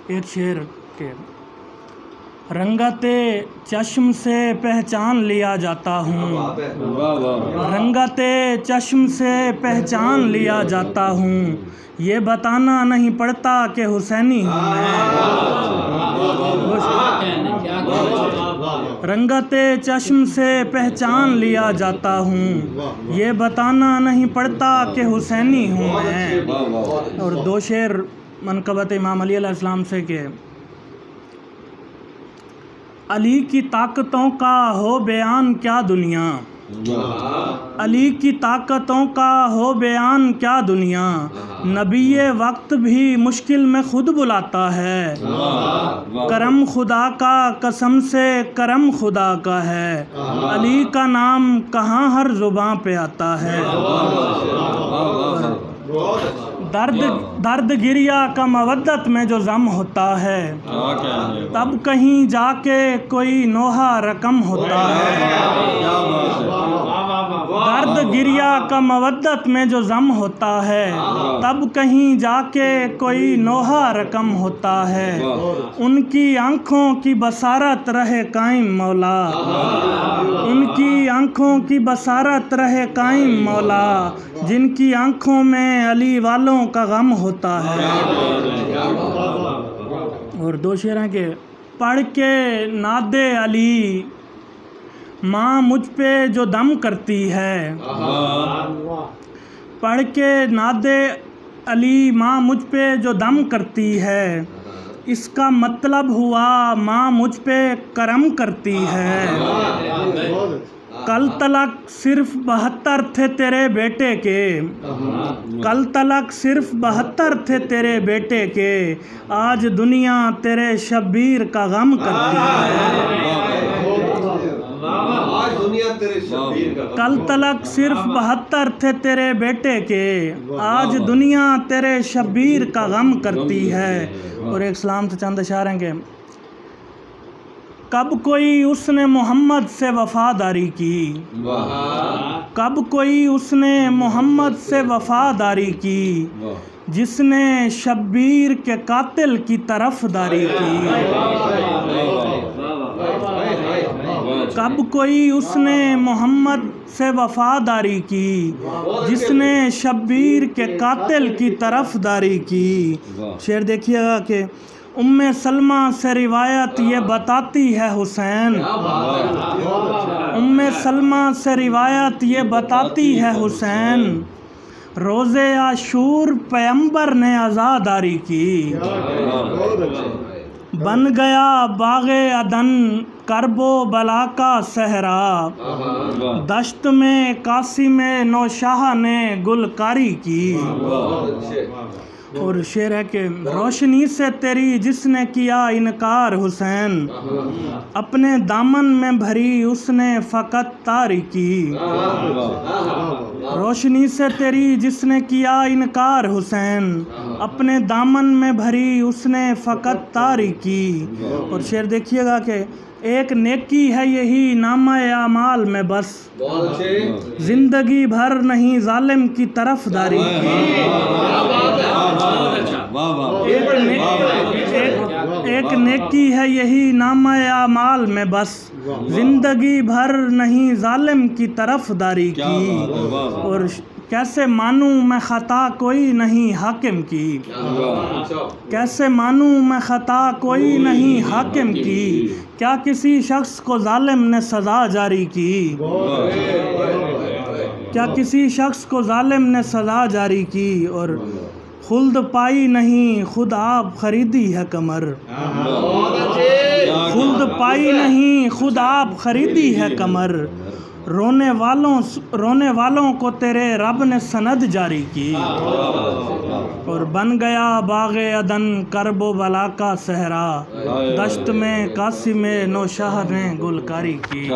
एक शेर के रंगते चश्म से पहचान लिया जाता हूँ, रंगते चश्म से पहचान लिया जाता हूँ, ये बताना नहीं पड़ता कि हुसैनी हूँ मैं। रंगते चश्म से पहचान लिया जाता हूँ, ये बताना नहीं पड़ता कि हुसैनी हूँ मैं। और दो शेर मनक़बत इमाम अली अलैहिस्सलाम से के अली की ताकतों का हो बयान क्या दुनिया, अली की ताकतों का हो बयान क्या दुनिया, नबी वक्त भी मुश्किल में खुद बुलाता है, करम खुदा का कसम से करम खुदा का है, अली का नाम कहाँ हर ज़ुबां पे आता है। दर्द गिरिया का मवद्दत में जो ज़म होता है, तब कहीं जाके कोई नोहा रकम होता है। दर्द गिरिया का मवद्दत में जो ज़म होता है, तब कहीं जाके कोई नोहा रकम होता है। उनकी आँखों की बसारत रहे कायम मौला, उनकी आँखों की बसारत रहे कायम मौला, जिनकी आँखों में अली वालों का गम होता है। और दो शेर के पढ़ के नादे अली माँ मुझ पे जो दम करती है, पढ़ के नादे अली माँ मुझ पे जो दम करती है, इसका मतलब हुआ माँ मुझ पे करम करती है। कल तलक सिर्फ 72 थे तेरे बेटे के, कल तलक सिर्फ 72 थे तेरे बेटे के, आज दुनिया तेरे शब्बीर का गम करती है। कल तलक सिर्फ 72 थे तेरे बेटे के, आज दुनिया तेरे शब्बीर का गम करती है। और एक सलाम से चंद अशार हैं कि कब कोई उसने मोहम्मद से वफादारी की, कब कोई उसने मोहम्मद से वफादारी की, जिसने शब्बीर के कातिल की तरफदारी की। कब कोई उसने मोहम्मद से वफादारी की, जिसने शब्बीर के कातिल की तरफदारी की। शेर देखिएगा कि उम्मे सलमा से रिवायत ये बताती है हुसैन, उम्मे सलमा से रिवायत ये बताती है हुसैन, रोज़े आशूर पैगंबर ने आज़ादारी की। बन गया बाग़े अदन करबो बला का सहरा, दश्त में कासिम नौशाह ने गुलकारी की। और शेर है कि रोशनी से तेरी जिसने किया इनकार हुसैन, अपने दामन में भरी उसने फ़कत तारीकी। रोशनी से तेरी जिसने किया इनकार हुसैन, अपने दामन में भरी उसने फ़कत तारीकी। और शेर देखिएगा कि एक नेकी है यही नामा-ए आमाल में बस, जिंदगी भर नहीं जालिम की तरफदारी की। एक नेकी है यही नामा-ए आमाल में बस, जिंदगी भर नहीं जालिम की तरफदारी की। और कैसे मानूं मैं ख़ता कोई नहीं हाकिम की, कैसे मानूं मैं ख़ता कोई नहीं हाकिम की, क्या किसी शख्स को जालिम ने सज़ा जारी की, क्या किसी शख्स को जालिम ने सज़ा जारी की। और खुल्द पाई नहीं खुद आप खरीदी है कमर, खुल्द पाई नहीं खुद आप खरीदी है कमर, रोने वालों को तेरे रब ने सनद जारी की। और बन गया बाग़े अदन करबो बला का सहरा, दश्त में कासिम नौशाह ने गुलकारी की।